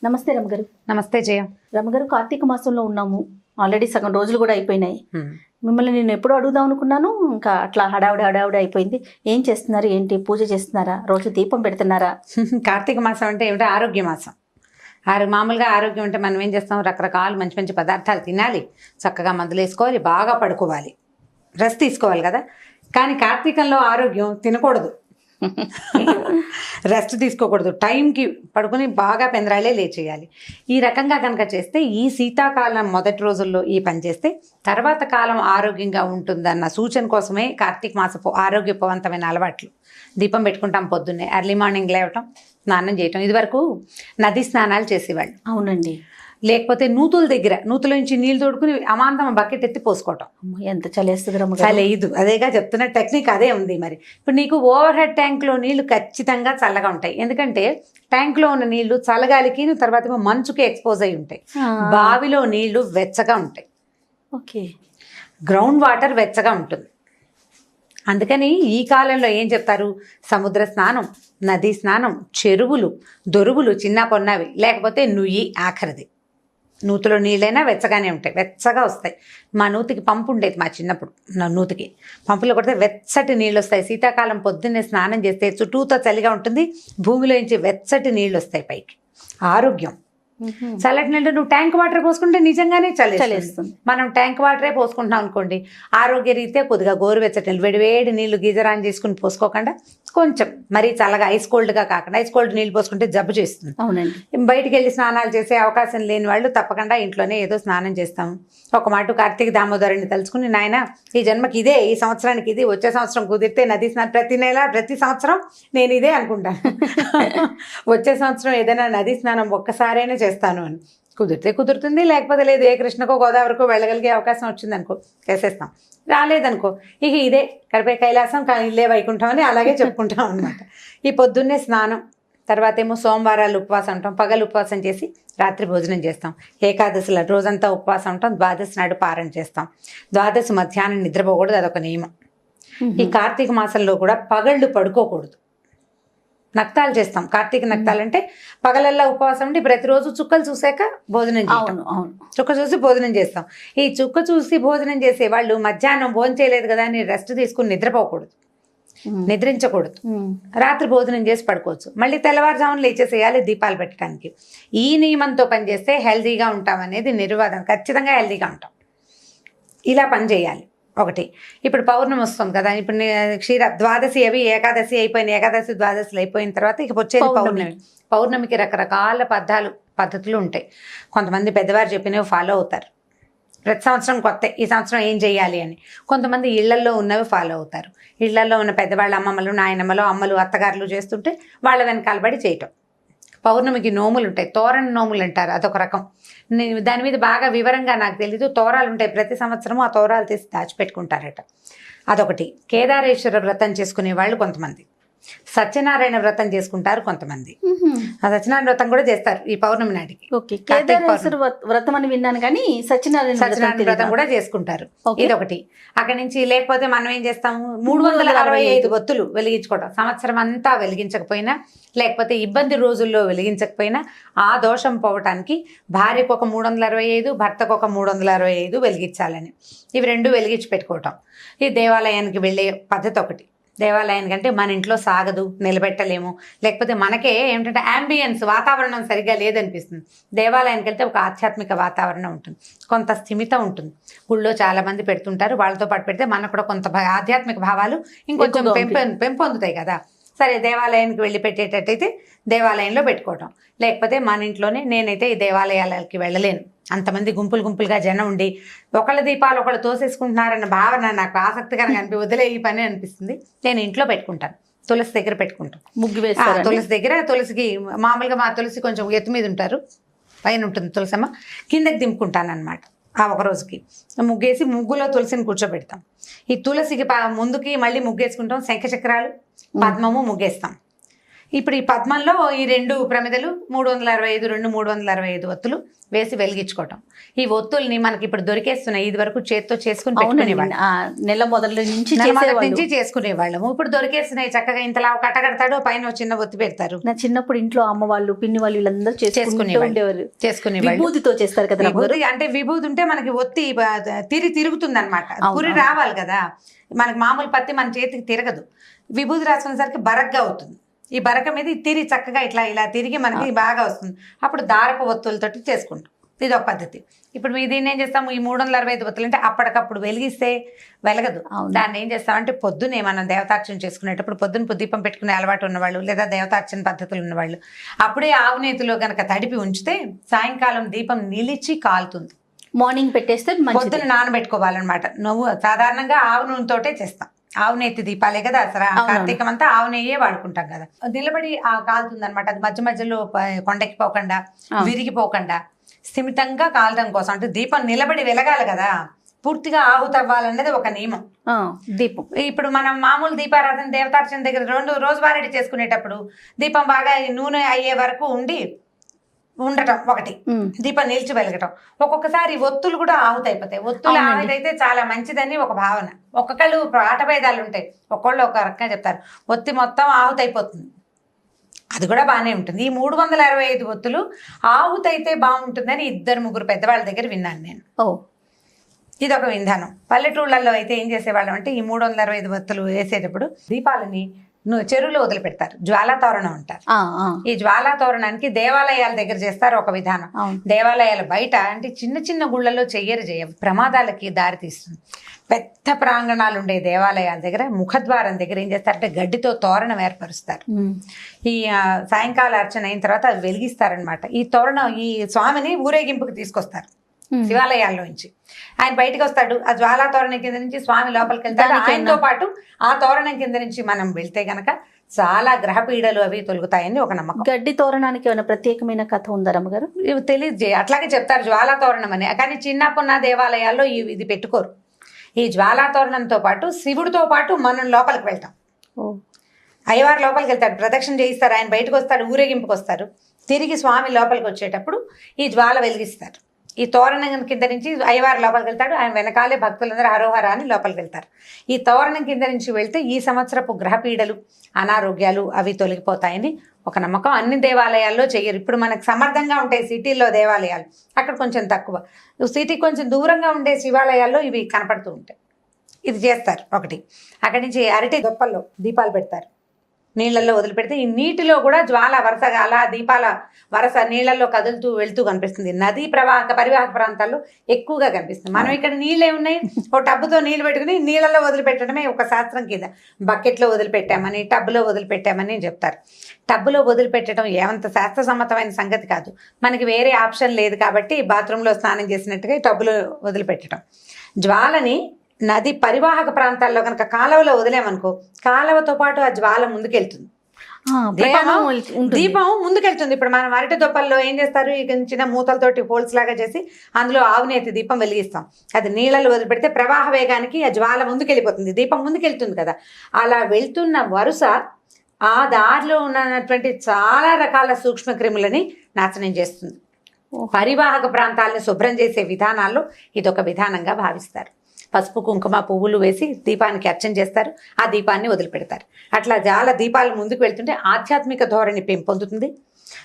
నమస్తే రమగారు. నమస్తే జయ. రమగారు, కార్తీక మాసంలో ఉన్నాము. ఆల్రెడీ సగం రోజులు కూడా అయిపోయినాయి. మిమ్మల్ని నేను ఎప్పుడూ అడుగుదాం అనుకున్నాను, ఇంకా అట్లా హడావుడి అయిపోయింది. ఏం చేస్తున్నారు, ఏంటి పూజ చేస్తున్నారా, రోజు దీపం పెడుతున్నారా? కార్తీక మాసం అంటే ఏమిటో ఆరోగ్య మాసం. మామూలుగా ఆరోగ్యం అంటే మనం ఏం చేస్తాం, రకరకాల మంచి మంచి పదార్థాలు తినాలి, చక్కగా మందులు వేసుకోవాలి, బాగా పడుకోవాలి, రెస్ట్ తీసుకోవాలి కదా. కానీ కార్తీకంలో ఆరోగ్యం తినకూడదు, రెస్ట్ తీసుకోకూడదు, టైంకి పడుకుని బాగా పెందరాలే లేచేయాలి. ఈ రకంగా కనుక చేస్తే ఈ శీతాకాలం మొదటి రోజుల్లో ఈ పని చేస్తే తర్వాత కాలం ఆరోగ్యంగా ఉంటుందన్న సూచన కోసమే కార్తీక మాసపు ఆరోగ్యవంతమైన అలవాట్లు. దీపం పెట్టుకుంటాం పొద్దున్నే, ఎర్లీ మార్నింగ్ లేవటం, స్నానం చేయటం. ఇదివరకు నది స్నానాలు చేసేవాళ్ళు. అవునండి. లేకపోతే నూతుల దగ్గర నూతుల నుంచి నీళ్ళు తోడుకుని అమాంతం బకెట్ ఎత్తి పోసుకోవటం. ఎంత చలేస్తుంది రమగారు. చలేదు, అదేగా చెప్తున్న టెక్నిక్ అదే ఉంది. మరి ఇప్పుడు నీకు ఓవర్ హెడ్ ట్యాంక్లో నీళ్లు ఖచ్చితంగా చల్లగా ఉంటాయి, ఎందుకంటే ట్యాంక్లో ఉన్న నీళ్లు చల్లగాలికి తర్వాత మంచుకి ఎక్స్పోజ్ అయి ఉంటాయి. బావిలో నీళ్లు వెచ్చగా ఉంటాయి, ఓకే, గ్రౌండ్ వాటర్ వెచ్చగా ఉంటుంది. అందుకని ఈ కాలంలో ఏం చెప్తారు, సముద్ర స్నానం, నదీ స్నానం, చెరువులు, దొరువులు చిన్న పొన్నవి, లేకపోతే నుయ్యి ఆఖరిది. నూతిలో నీళ్ళైనా వెచ్చగానే ఉంటాయి, వెచ్చగా వస్తాయి. మా నూతికి పంపు ఉండేది, మా చిన్నప్పుడు నా నూతికి పంపులో కొడితే వెచ్చటి నీళ్ళు వస్తాయి. శీతాకాలం పొద్దున్నే స్నానం చేస్తే చుట్టూతో చలిగా ఉంటుంది, భూమిలోంచి వెచ్చటి నీళ్ళు వస్తాయి పైకి. ఆరోగ్యం. చల్లటి నీళ్ళు నువ్వు ట్యాంక్ వాటర్ పోసుకుంటే నిజంగానే చలేస్తుంది. మనం ట్యాంక్ వాటరే పోసుకుంటున్నాం అనుకోండి, ఆరోగ్య రీత్యా కొద్దిగా గోరువెచ్చటి నీళ్ళు, వేడి నీళ్ళు గీజర్ ఆన్ చేసుకుని పోసుకోకుండా కొంచెం మరీ చల్లగా ఐస్ కోల్డ్గా కాకుండా, ఐస్ కోల్డ్ నీళ్ళు పోసుకుంటే జబ్బు చేస్తుంది. అవునండి. బయటికి వెళ్ళి స్నానాలు చేసే అవకాశం లేని వాళ్ళు తప్పకుండా ఇంట్లోనే ఏదో స్నానం చేస్తాము. ఒక మాట కార్తీక దామోదరుని తలుచుకుని, నాయన ఈ జన్మకి ఇదే, ఈ సంవత్సరానికి ఇది, వచ్చే సంవత్సరం కుదిరితే నది స్నానం, ప్రతి నెల ప్రతి సంవత్సరం నేను ఇదే అనుకుంటాను. వచ్చే సంవత్సరం ఏదైనా నది స్నానం ఒక్కసారైనా చేస్తాను అని. కుదిరితే కుదురుతుంది, లేకపోతే లేదు, ఏ కృష్ణకో గోదావరికో వెళ్ళగలిగే అవకాశం వచ్చిందనుకో చేసేస్తాం, రాలేదనుకో ఇక ఇదే కడిపే కైలాసం, ఇల్లే వైకుంఠం అని అలాగే చెప్పుకుంటాం అనమాట. ఈ పొద్దున్నే స్నానం, తర్వాత ఏమో సోమవారాలు ఉపవాసం ఉంటాం, పగలు ఉపవాసం చేసి రాత్రి భోజనం చేస్తాం. ఏకాదశిలో రోజంతా ఉపవాసం ఉంటాం, ద్వాదశి నాడు పారణ చేస్తాం. ద్వాదశి మధ్యాహ్నం నిద్రపోకూడదు, అదొక నియమం. ఈ కార్తీక మాసంలో కూడా పగళ్ళు పడుకోకూడదు, నక్తాలు చేస్తాం. కార్తీక నక్తాలు అంటే పగలల్లా ఉపవాసం ఉండి ప్రతిరోజు చుక్కలు చూసాక భోజనం చేస్తాం. చుక్క చూసి భోజనం చేస్తాం. ఈ చుక్క చూసి భోజనం చేసే వాళ్ళు మధ్యాహ్నం భోజనం చేయలేదు కదా అని రెస్ట్ తీసుకుని నిద్రపోకూడదు, నిద్రించకూడదు. రాత్రి భోజనం చేసి పడుకోవచ్చు, మళ్ళీ తెల్లవారుజామున లేచేసేయాలి దీపాలు పెట్టడానికి. ఈ నియమంతో పనిచేస్తే హెల్తీగా ఉంటాం అనేది నిర్వాదం. ఖచ్చితంగా హెల్తీగా ఉంటాం, ఇలా పని చేయాలి. ఒకటి, ఇప్పుడు పౌర్ణమి వస్తుంది కదా, ఇప్పుడు ద్వాదశి అవి ఏకాదశి అయిపోయిన, ఏకాదశి ద్వాదశిలు అయిపోయిన తర్వాత ఇక వచ్చేది పౌర్ణమి. పౌర్ణమికి రకరకాల పద్ధతులు ఉంటాయి. కొంతమంది పెద్దవారు చెప్పినవి ఫాలో అవుతారు, ప్రతి సంవత్సరం కొత్త, ఈ సంవత్సరం ఏం చేయాలి అని. కొంతమంది ఇళ్లల్లో ఉన్నవి ఫాలో అవుతారు. ఇళ్లల్లో ఉన్న పెద్దవాళ్ళ అమ్మమ్మలు, నాయనమ్మలు, అమ్మలు, అత్తగారులు చేస్తుంటే వాళ్ళ వెనకాలబడి చేయటం. పౌర్ణమికి నోములు ఉంటాయి, తోరణ నోములు అంటారు, అదొక రకం. దాని మీద బాగా వివరంగా నాకు తెలీదు. తోరాలు ఉంటాయి, ప్రతి సంవత్సరము ఆ తోరాలు తీసి దాచిపెట్టుకుంటారట, అదొకటి. కేదారేశ్వర వ్రతం చేసుకునే వాళ్ళు కొంతమంది, సత్యనారాయణ వ్రతం చేసుకుంటారు కొంతమంది. ఆ సత్యనారాయణ వ్రతం కూడా చేస్తారు ఈ పౌర్ణమి నాటికి. కేదారేశ్వర వ్రతం అని విన్నాను కానీ సత్యనారాయణ వ్రతం కూడా చేసుకుంటారు, ఇదొకటి. అక్కడి నుంచి లేకపోతే మనం ఏం చేస్తాము, 365 ఒత్తులు వెలిగించుకోవడం. సంవత్సరం అంతా వెలిగించకపోయినా, లేకపోతే ఇబ్బంది రోజుల్లో వెలిగించకపోయినా ఆ దోషం పోవటానికి భార్యకు ఒక 365, భర్తకు ఒక 365 వెలిగించాలని, ఇవి రెండు వెలిగించి పెట్టుకోవటం. ఈ దేవాలయానికి వెళ్ళే పద్ధతి ఒకటి. దేవాలయానికి అంటే మన ఇంట్లో సాగదు, నిలబెట్టలేము, లేకపోతే మనకే ఏమిటంటే యాంబియన్స్, వాతావరణం సరిగ్గా లేదనిపిస్తుంది. దేవాలయానికి వెళ్తే ఒక ఆధ్యాత్మిక వాతావరణం ఉంటుంది, కొంత స్థిమితం ఉంటుంది. గుళ్ళో చాలామంది పెడుతుంటారు, వాళ్ళతో పాటు పెడితే మనకు కూడా కొంత ఆధ్యాత్మిక భావాలు ఇంకొంచెం పెంపొందుతాయి కదా. సరే, దేవాలయానికి వెళ్ళి పెట్టేటట్టయితే దేవాలయంలో పెట్టుకోవటం, లేకపోతే మన ఇంట్లోనే. నేనైతే ఈ దేవాలయాలకి వెళ్ళలేను, అంతమంది గుంపులుగా జనం ఉండి ఒకళ్ళ దీపాలు ఒకళ్ళు తోసేసుకుంటున్నారన్న భావన నాకు ఆసక్తికరంగా వదిలే ఈ పని అనిపిస్తుంది. నేను ఇంట్లో పెట్టుకుంటాను, తులసి దగ్గర పెట్టుకుంటాం. ముగ్గు వేస్తాను తులసి దగ్గర. తులసికి మామూలుగా మా తులసి కొంచెం ఎత్తు మీద ఉంటారు, పైన ఉంటుంది తులసమ్మ, కిందకి దింపుకుంటాను అనమాట. ఆ ఒక రోజుకి ముగ్గేసి ముగ్గులో తులసిని కూర్చోబెడతాం. ఈ తులసికి ముందుకి మళ్ళీ ముగ్గేసుకుంటాం, శంఖచక్రాలు, పద్మము ముగ్గేస్తాం. ఇప్పుడు ఈ పద్మంలో ఈ 2 ప్రమిదలు 365 365 ఒత్తులు వేసి వెలిగించుకోవటం. ఈ ఒత్తుల్ని మనకి ఇప్పుడు దొరికేస్తున్నాయి. ఇది వరకు చేత్తో చేసుకుని పెట్టుకునేవాళ్ళం, నెల మొదల నుంచి నుంచి చేసుకునేవాళ్ళము. ఇప్పుడు దొరికేస్తున్నాయి చక్కగా. ఇంతలా కట్టగడతాడు, పైన చిన్న ఒత్తి పెడతారు. నా చిన్నప్పుడు ఇంట్లో అమ్మ వాళ్ళు పిన్ని వాళ్ళు వీళ్ళందరూ చేసుకునేవాళ్ళు. విభూతితో చేస్తారు కదా. అంటే విభూతి ఉంటే మనకి ఒత్తి తిరుగుతుంది అనమాట. పురి రావాలి కదా. మనకి మామూలు పత్తి మన చేతికి తిరగదు. విభూతి రాసుకునేసరికి బరగ్గా అవుతుంది. ఈ బరక మీద తిరిగి చక్కగా ఇలా తిరిగి మనకి బాగా వస్తుంది. అప్పుడు దారపు ఒత్తులతోటి చేసుకుంటాం. ఇది ఒక పద్ధతి. ఇప్పుడు దీన్ని ఏం చేస్తాము, ఈ 365 ఒత్తులు అంటే అప్పటికప్పుడు వెలిగిస్తే వెలగదు. దాన్ని ఏం చేస్తామంటే పొద్దునే మనం దేవతార్చన చేసుకునేటప్పుడు పొద్దున దీపం పెట్టుకునే అలవాటు ఉన్నవాళ్ళు లేదా దేవతార్చన పద్ధతులు ఉన్నవాళ్ళు అప్పుడే ఆవు నేతిలో కనుక తడిపి ఉంచితే సాయంకాలం దీపం నిలిచి కాలుతుంది. మార్నింగ్ పెట్టేస్తే పొద్దున నానబెట్టుకోవాలన్నమాట. నువ్వు సాధారణంగా ఆవు నూనెతోటే చేస్తాం. ఆవు నెత్తి దీపాలే కదా అసలు కార్తీకం అంతా ఆవు నెయ్యే వాడుకుంటాం కదా. నిలబడి కాలుతుంది అనమాట. అది మధ్య మధ్యలో కొండెక్కిపోకుండా విరిగిపోకుండా స్థిమితంగా కాలడం కోసం, అంటే దీపం నిలబడి వెలగాలి కదా, పూర్తిగా ఆహుతవ్వాలన్నది ఒక నియమం. దీపం ఇప్పుడు మనం మామూలు దీపారాధన దేవతార్చన దగ్గర రోజువారీ చేసుకునేటప్పుడు దీపం బాగా నూనె అయ్యే వరకు ఉండటం ఒకటి, దీపం నిలిచి వెలగటం. ఒక్కొక్కసారి ఒత్తులు కూడా ఆహుతైపోతాయి. ఒత్తులు ఆహుతైతే చాలా మంచిదని ఒక భావన. ఒక్కొక్కళ్ళు ఆటభేదాలు ఉంటాయి, ఒక్కొళ్ళు ఒక రకంగా చెప్తారు. ఒత్తి మొత్తం ఆహుతైపోతుంది, అది కూడా బాగానే ఉంటుంది. ఈ 365 ఒత్తులు ఆహుతైతే బాగుంటుందని 2-3 పెద్దవాళ్ళ దగ్గర విన్నాను నేను. ఇది ఒక విధానం. పల్లెటూళ్ళల్లో అయితే ఏం చేసేవాళ్ళం అంటే ఈ 365 ఒత్తులు వేసేటప్పుడు దీపాలని చెరువులో వదిలిపెడతారు. జ్వాలా తోరణం అంటారు. ఈ జ్వాలా తోరణానికి దేవాలయాల దగ్గర చేస్తారు ఒక విధానం. దేవాలయాల బయట అంటే చిన్న చిన్న గుళ్ళల్లో చెయ్యరు, ప్రమాదాలకి దారి తీస్తుంది. పెద్ద ప్రాంగణాలు ఉండే దేవాలయాల దగ్గర ముఖద్వారం దగ్గర ఏం చేస్తారంటే గడ్డితో తోరణం ఏర్పరుస్తారు. ఈ సాయంకాల అర్చన అయిన తర్వాత అవి వెలిగిస్తారనమాట. ఈ తోరణం ఈ స్వామిని ఊరేగింపుకి తీసుకొస్తారు శివాలయాల్లో నుంచి. ఆయన బయటకు వస్తాడు, ఆ జ్వాలా తోరణం కింద నుంచి స్వామి లోపలికి వెళ్తాడు. ఆయనతో పాటు ఆ తోరణం కింద నుంచి మనం వెళ్తే గనక చాలా గ్రహ పీడలు అవి తొలుగుతాయని ఒక నమ్మకం. గడ్డి తోరణానికి ఏమైనా ప్రత్యేకమైన కథ ఉందా రమ్మగారు? ఇవి తెలియదు, అట్లాగే చెప్తారు జ్వాలా తోరణం అని. కానీ చిన్నప్పున్న దేవాలయాల్లో ఇది పెట్టుకోరు. ఈ జ్వాలా తోరణంతో పాటు శివుడితో పాటు మనం లోపలికి వెళ్తాం. అయ్యవారు లోపలికి వెళ్తాడు, ప్రదక్షిణ చేయిస్తారు, ఆయన బయటకు వస్తాడు, ఊరేగింపుకి వస్తారు. తిరిగి స్వామి లోపలికి వచ్చేటప్పుడు ఈ జ్వాల వెలిగిస్తారు. ఈ తోరణం కింద నుంచి అయ్యవారు లోపలికి వెళ్తాడు, ఆయన వెనకాలే భక్తులందరూ హరోహర అని లోపలికి వెళ్తారు. ఈ తోరణం కింద నుంచి వెళ్తే ఈ సంవత్సరపు గ్రహపీడలు అనారోగ్యాలు అవి తొలగిపోతాయని ఒక నమ్మకం. అన్ని దేవాలయాల్లో చెయ్యరు. ఇప్పుడు మనకు సమర్థంగా ఉంటాయి సిటీల్లో దేవాలయాలు, అక్కడ కొంచెం తక్కువ. సిటీకి కొంచెం దూరంగా ఉండే శివాలయాల్లో ఇవి కనపడుతూ ఉంటాయి. ఇది చేస్తారు ఒకటి. అక్కడి నుంచి అరటి దొప్పల్లో దీపాలు పెడతారు, నీళ్ళల్లో వదిలిపెడితే ఈ నీటిలో కూడా జ్వాల వరుసగా అలా దీపాల వరుస నీళ్ళల్లో కదులుతూ వెళ్తూ కనిపిస్తుంది. నదీ పరివాహక ప్రాంతాల్లో ఎక్కువగా కనిపిస్తుంది. మనం ఇక్కడ నీళ్ళే ఉన్నాయి, ఓ టబ్బుతో నీళ్ళు పెట్టుకుని నీళ్ళల్లో వదిలిపెట్టడమే ఒక శాస్త్రం కింద. బకెట్లో వదిలిపెట్టామని టబ్బులో వదిలిపెట్టామని చెప్తారు. టబ్బులో వదిలిపెట్టడం ఏమంత శాస్త్రసమ్మతమైన సంగతి కాదు. మనకి వేరే ఆప్షన్ లేదు కాబట్టి బాత్రూంలో స్నానం చేసినట్టుగా టబ్బులో వదిలిపెట్టడం. జ్వాలని నది పరివాహక ప్రాంతాల్లో కనుక కాలువలో వదిలేమనుకో, కాలువతో పాటు ఆ జ్వాల ముందుకెళ్తుంది, దీపం ముందుకెళ్తుంది. ఇప్పుడు మనం అరటి దొప్పల్లో ఏం చేస్తారు, ఇక చిన్న మూతలతోటి హోల్స్ లాగా చేసి అందులో ఆవునేతి దీపం వెలిగిస్తాం. అది నీళ్ళలో వదిలిపెడితే ప్రవాహ వేగానికి ఆ జ్వాల ముందుకెళ్ళిపోతుంది, దీపం ముందుకెళ్తుంది కదా. అలా వెళ్తున్న వరుస ఆ దారిలో ఉన్నటువంటి చాలా రకాల సూక్ష్మ క్రిములని నాశనం చేస్తుంది. పరివాహక ప్రాంతాలను శుభ్రం చేసే విధానాల్లో ఇదొక విధానంగా భావిస్తారు. పసుపు కుంకుమ పువ్వులు వేసి దీపానికి అర్చన చేస్తారు, ఆ దీపాన్ని వదిలిపెడతారు. అట్లా జాల దీపాలు ముందుకు వెళ్తుంటే ఆధ్యాత్మిక ధోరణి పెంపొందుతుంది,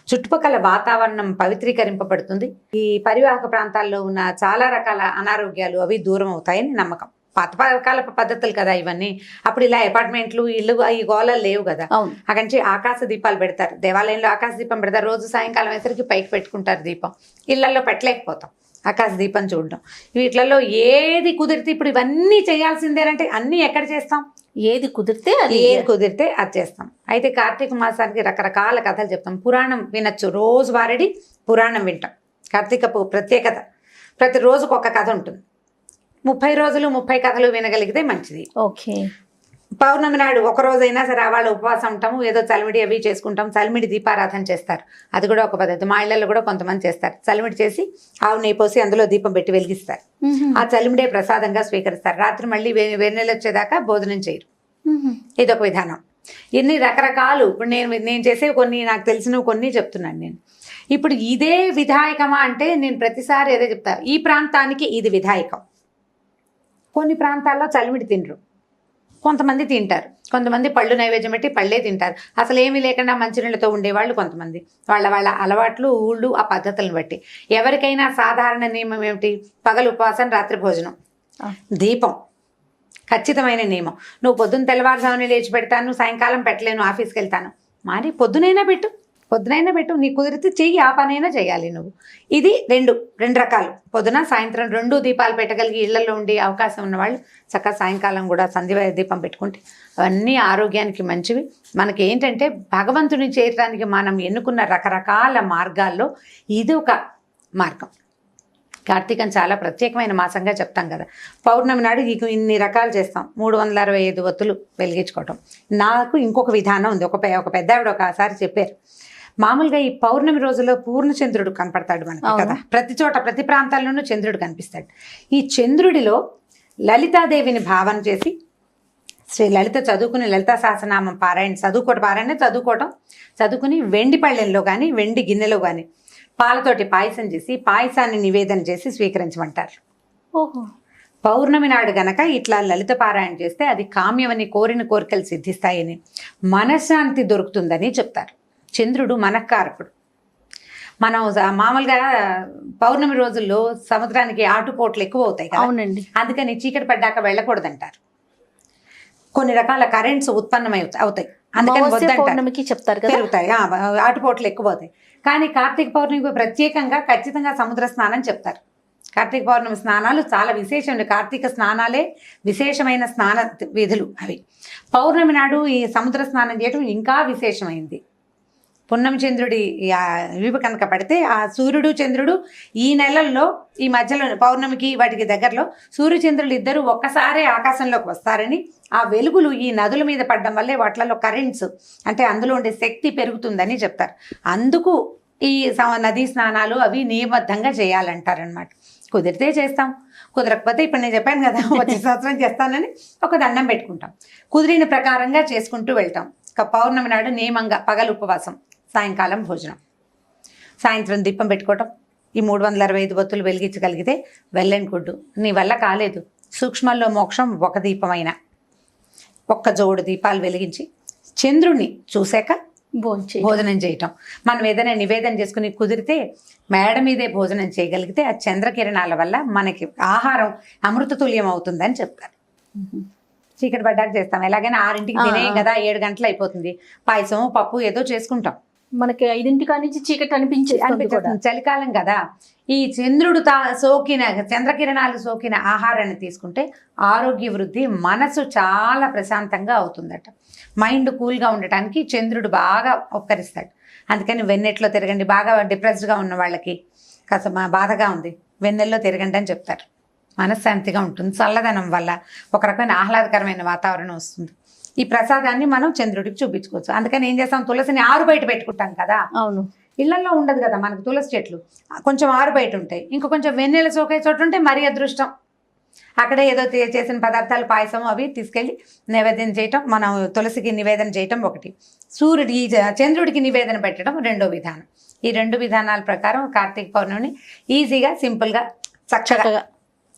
చుట్టుపక్కల వాతావరణం పవిత్రీకరింపబడుతుంది. ఈ పరివాహక ప్రాంతాల్లో ఉన్న చాలా రకాల అనారోగ్యాలు అవి దూరం అవుతాయని నమ్మకం. పాతకాల పద్ధతులు కదా ఇవన్నీ. అప్పుడు ఇలా అపార్ట్మెంట్లు ఇల్లు ఈ గోళాలు లేవు కదా. అక్కడి నుంచి ఆకాశ దీపాలు పెడతారు, దేవాలయంలో ఆకాశ దీపం పెడతారు. రోజు సాయంకాలం వేసరికి పైకి పెట్టుకుంటారు దీపం. ఇళ్లలో పెట్టలేకపోతాం ఆకాశ దీపం చూడడం. వీటిలలో ఏది కుదిరితే ఇప్పుడు ఇవన్నీ చేయాల్సిందేనంటే అన్నీ ఎక్కడ చేస్తాం, ఏది కుదిరితే అది చేస్తాం. అయితే కార్తీక మాసానికి రకరకాల కథలు చెప్తాం. పురాణం వినొచ్చు, రోజు వారడి పురాణం వింటాం. కార్తీకపు ప్రత్యేకత, ప్రతి రోజుకు ఒక కథ ఉంటుంది. 30 రోజులు 30 కథలు వినగలిగితే మంచిది. ఓకే. పౌర్ణమి నాడు ఒక రోజైనా సరే వాళ్ళు ఉపవాసం ఉంటాము, ఏదో చలిమిడి అవి చేసుకుంటాం. చలిమిడి దీపారాధన చేస్తారు, అది కూడా ఒక పద్ధతి. మా ఇళ్లలో కూడా కొంతమంది చేస్తారు. చలిమిడి చేసి ఆవు నెయ్యి పోసి అందులో దీపం పెట్టి వెలిగిస్తారు. ఆ చలిమిడే ప్రసాదంగా స్వీకరిస్తారు. రాత్రి మళ్ళీ వెన్నెల వచ్చేదాకా భోజనం చేయరు. ఇదొక విధానం. ఎన్ని రకరకాలు. ఇప్పుడు నేను చేసే కొన్ని నాకు తెలిసినవి కొన్ని చెప్తున్నాను నేను. ఇప్పుడు ఇదే విధాయకమా అంటే నేను ప్రతిసారి ఏదో చెప్తా, ఈ ప్రాంతానికి ఇది విధాయకం. కొన్ని ప్రాంతాల్లో చలిమిడి తినరు, కొంతమంది తింటారు. కొంతమంది పళ్ళు నైవేద్యం పెట్టి పళ్ళే తింటారు. అసలు ఏమీ లేకుండా మంచినీళ్ళతో ఉండేవాళ్ళు కొంతమంది. వాళ్ళ అలవాట్లు, ఊళ్ళు, ఆ పద్ధతులను బట్టి. ఎవరికైనా సాధారణ నియమం ఏమిటి? పగలు ఉపవాసం, రాత్రి భోజనం, దీపం ఖచ్చితమైన నియమం. నువ్వు పొద్దున్న తెల్లవారుజామున లేచి పెడతాను, సాయంకాలం పెట్టలేను, ఆఫీస్కి వెళ్తాను. మరి పొద్దునైనా పెట్టు, నీకు కుదిరితే చెయ్యి, ఆ పనైనా చేయాలి నువ్వు. ఇది రెండు రకాలు. పొద్దున సాయంత్రం 2 దీపాలు పెట్టగలిగి ఇళ్లలో ఉండే అవకాశం ఉన్నవాళ్ళు చక్కగా సాయంకాలం కూడా సంధ్య దీపం పెట్టుకుంటే అవన్నీ ఆరోగ్యానికి మంచివి. మనకి ఏంటంటే భగవంతుని చేరడానికి మనం ఎన్నుకున్న రకరకాల మార్గాల్లో ఇది ఒక మార్గం. కార్తీకం చాలా ప్రత్యేకమైన మాసంగా చెప్తాం కదా. పౌర్ణమి నాడు ఇన్ని రకాలు చేస్తాం. 365 ఒత్తులు వెలిగించుకోవటం. నాకు ఇంకొక విధానం ఉంది. ఒక పెద్ద ఆవిడ ఒకసారి చెప్పారు, మామూలుగా ఈ పౌర్ణమి రోజుల్లో పూర్ణచంద్రుడు కనపడతాడు మనకి కదా. ప్రతి చోట, ప్రతి ప్రాంతాల్లోనూ చంద్రుడు కనిపిస్తాడు. ఈ చంద్రుడిలో లలితాదేవిని భావన చేసి శ్రీ లలిత చదువుకుని లలితా సహస్రనామం చదువుకుని వెండి పళ్ళెంలో కానీ వెండి గిన్నెలో కానీ పాలతోటి పాయసం చేసి పాయసాన్ని నివేదన చేసి స్వీకరించమంటారు. ఓహో. పౌర్ణమి నాడు గనక ఇట్లా లలిత పారాయణ చేస్తే అది కామ్యమని, కోరిన కోరికలు సిద్ధిస్తాయని, మనశ్శాంతి దొరుకుతుందని చెప్తారు. చంద్రుడు మనఃకారకుడు. మనం మామూలుగా పౌర్ణమి రోజుల్లో సముద్రానికి ఆటుపోట్లు ఎక్కువ అవుతాయి కదా. అవునండి. అందుకని చీకటి పడ్డాక వెళ్ళకూడదంటారు. కొన్ని రకాల కరెంట్స్ ఉత్పన్నమై అవుతాయి, అందుకని పౌర్ణమికి చెప్తారు కదా, పెరుగుతాయి, ఆటుపోట్లు ఎక్కువ అవుతాయి. కానీ కార్తీక పౌర్ణమికి ప్రత్యేకంగా ఖచ్చితంగా సముద్ర స్నానం చెప్తారు. కార్తీక పౌర్ణమి స్నానాలు చాలా విశేషం. కార్తీక స్నానాలే విశేషమైన స్నాన విధులు అవి. పౌర్ణమి నాడు ఈ సముద్ర స్నానం చేయడం ఇంకా విశేషమైంది. పున్నమి చంద్రుడి వీపు కనుక పడితే ఆ సూర్యుడు చంద్రుడు ఈ నెలల్లో, ఈ మధ్యలో పౌర్ణమికి వాటికి దగ్గరలో సూర్యచంద్రులు ఇద్దరు ఒక్కసారే ఆకాశంలోకి వస్తారని, ఆ వెలుగులు ఈ నదుల మీద పడడం వల్లే వాటిలలో కరెంట్స్ అంటే అందులో ఉండే శక్తి పెరుగుతుందని చెప్తారు. అందుకు ఈ నదీ స్నానాలు అవి నియమబద్ధంగా చేయాలంటారనమాట. కుదిరితే చేస్తాం, కుదరకపోతే ఇప్పుడు నేను చెప్పాను కదా వచ్చే సంవత్సరం చేస్తానని ఒక దండం పెట్టుకుంటాం. కుదిరిన ప్రకారంగా చేసుకుంటూ వెళ్తాం. పౌర్ణమి నాడు నియమంగా పగలు ఉపవాసం, సాయంకాలం భోజనం, సాయంత్రం దీపం పెట్టుకోవటం. ఈ 365 ఒత్తులు వెలిగించగలిగితే వెళ్ళని గుడ్డు. నీ వల్ల కాలేదు, సూక్ష్మంలో మోక్షం ఒక దీపమైన ఒక్క జోడు దీపాలు వెలిగించి చంద్రుణ్ణి చూశాక భోజనం చేయటం. మనం ఏదైనా నివేదన చేసుకుని కుదిరితే మేడ మీదే భోజనం చేయగలిగితే ఆ చంద్రకిరణాల వల్ల మనకి ఆహారం అమృతతుల్యం అవుతుందని చెప్తారు. చీకటి పడ్డాక చేస్తాం. ఎలాగైనా 6ంటికి తినే కదా, 7 గంటలు అయిపోతుంది. పాయసం, పప్పు ఏదో చేసుకుంటాం. మనకి 5 నుంచి చీకటి అనిపించేది. చలికాలం కదా. ఈ చంద్రుడు సోకిన చంద్రకిరణాలు సోకిన ఆహారాన్ని తీసుకుంటే ఆరోగ్య వృద్ధి, మనసు చాలా ప్రశాంతంగా అవుతుందట. మైండ్ కూల్గా ఉండటానికి చంద్రుడు బాగా ఉపకరిస్తాడు. అందుకని వెన్నెట్లో తిరగండి. బాగా డిప్రెస్డ్గా ఉన్న వాళ్ళకి, కాస్త బాధగా ఉంది, వెన్నెల్లో తిరగండి అని చెప్తారు. మనశ్శాంతిగా ఉంటుంది. చల్లదనం వల్ల ఒక రకమైన ఆహ్లాదకరమైన వాతావరణం వస్తుంది. ఈ ప్రసాదాన్ని మనం చంద్రుడికి చూపించుకోవచ్చు. అందుకని ఏం చేస్తాం, తులసిని ఆరు బయట పెట్టుకుంటాం కదా. అవును, ఇళ్లలో ఉండదు కదా మనకు తులసి చెట్లు, కొంచెం ఆరు బయట ఉంటాయి. ఇంకా కొంచెం వెన్నెల సోకే చోటు ఉంటే మరీ అదృష్టం. అక్కడే ఏదో చేసిన పదార్థాలు, పాయసం అవి తీసుకెళ్ళి నైవేద్యం చేయటం, మనం తులసికి నివేదన చేయటం ఒకటి, చంద్రుడికి నివేదన పెట్టడం రెండో విధానం. ఈ 2 విధానాల ప్రకారం కార్తీక పౌర్ణమిని ఈజీగా, సింపుల్గా, చక్కగా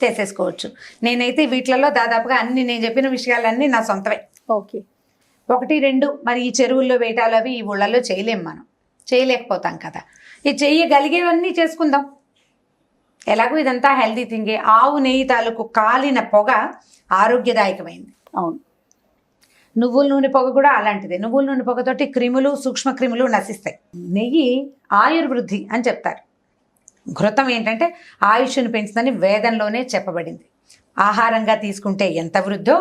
చేసేసుకోవచ్చు. నేనైతే వీటిలలో దాదాపుగా అన్ని నేను చెప్పిన విషయాలన్నీ నా సొంతవే. ఓకే. 1, 2 మరి ఈ చెరువుల్లో వేటాలు అవి ఈ ఊళ్ళల్లో చేయలేం, మనం చేయలేకపోతాం కదా. ఈ చేయగలిగేవన్నీ చేసుకుందాం. ఎలాగో ఇదంతా హెల్దీ థింగే. ఆవు నెయ్యి తాలూకు కాలిన పొగ ఆరోగ్యదాయకమైంది. అవును. నువ్వుల నూనె పొగ కూడా అలాంటిదే. నువ్వుల నూనె పొగతోటి క్రిములు, సూక్ష్మ క్రిములు నశిస్తాయి. నెయ్యి ఆయుర్వృద్ధి అని చెప్తారు. ఘృతం ఏంటంటే ఆయుష్ను పెంచుదని వేదంలోనే చెప్పబడింది. ఆహారంగా తీసుకుంటే ఎంత వృద్ధో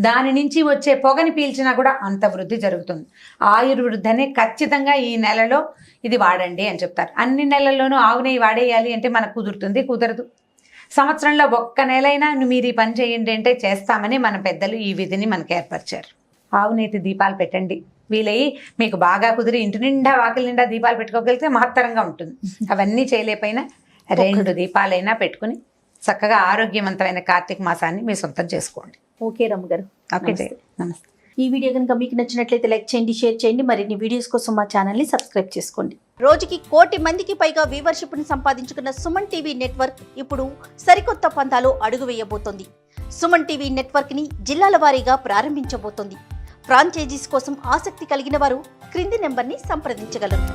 దాని నుంచి వచ్చే పొగని పీల్చినా కూడా అంత వృద్ధి జరుగుతుంది. ఆయుర్వృద్ధి అనే ఖచ్చితంగా ఈ నెలలో ఇది వాడండి అని చెప్తారు. అన్ని నెలల్లోనూ ఆవు నెయ్యి వాడేయాలి అంటే మనకు కుదరదు. సంవత్సరంలో ఒక్క నెలైనా మీరు ఈ పని చేయండి అంటే చేస్తామని మన పెద్దలు ఈ విధిని మనకు ఏర్పరిచారు. ఆవు నెయ్యి దీపాలు పెట్టండి. వీలయ్యి మీకు బాగా కుదిరి ఇంటి నిండా, వాకిలి నిండా దీపాలు పెట్టుకోగలిగితే మహత్తరంగా ఉంటుంది. అవన్నీ చేయలేకపోయినా 2 దీపాలైనా పెట్టుకుని చక్కగా ఆరోగ్యవంతమైన కార్తీక మాసాన్ని మీ సొంతం చేసుకోండి. ఓకే రమ్మ గారు, ఓకే, నమస్తే. ఈ వీడియో కనుక మీకు నచ్చినట్లయితే లైక్ చేయండి, షేర్ చేయండి. మరిన్ని వీడియోస్ కోసం మా ఛానల్ని సబ్స్క్రైబ్ చేసుకోండి. రోజుకి 1 కోటి మందికి పైగా వ్యూవర్షిప్ని సంపాదించుకున్న సుమన్ టీవీ నెట్వర్క్ ఇప్పుడు సరికొత్త పంతాలో అడుగు వేయబోతోంది. సుమన్ టీవీ నెట్వర్క్ని జిల్లాల వారీగా ప్రారంభించబోతోంది. ఫ్రాంచైజీస్ కోసం ఆసక్తి కలిగిన వారు క్రింది నెంబర్ని సంప్రదించగలరు.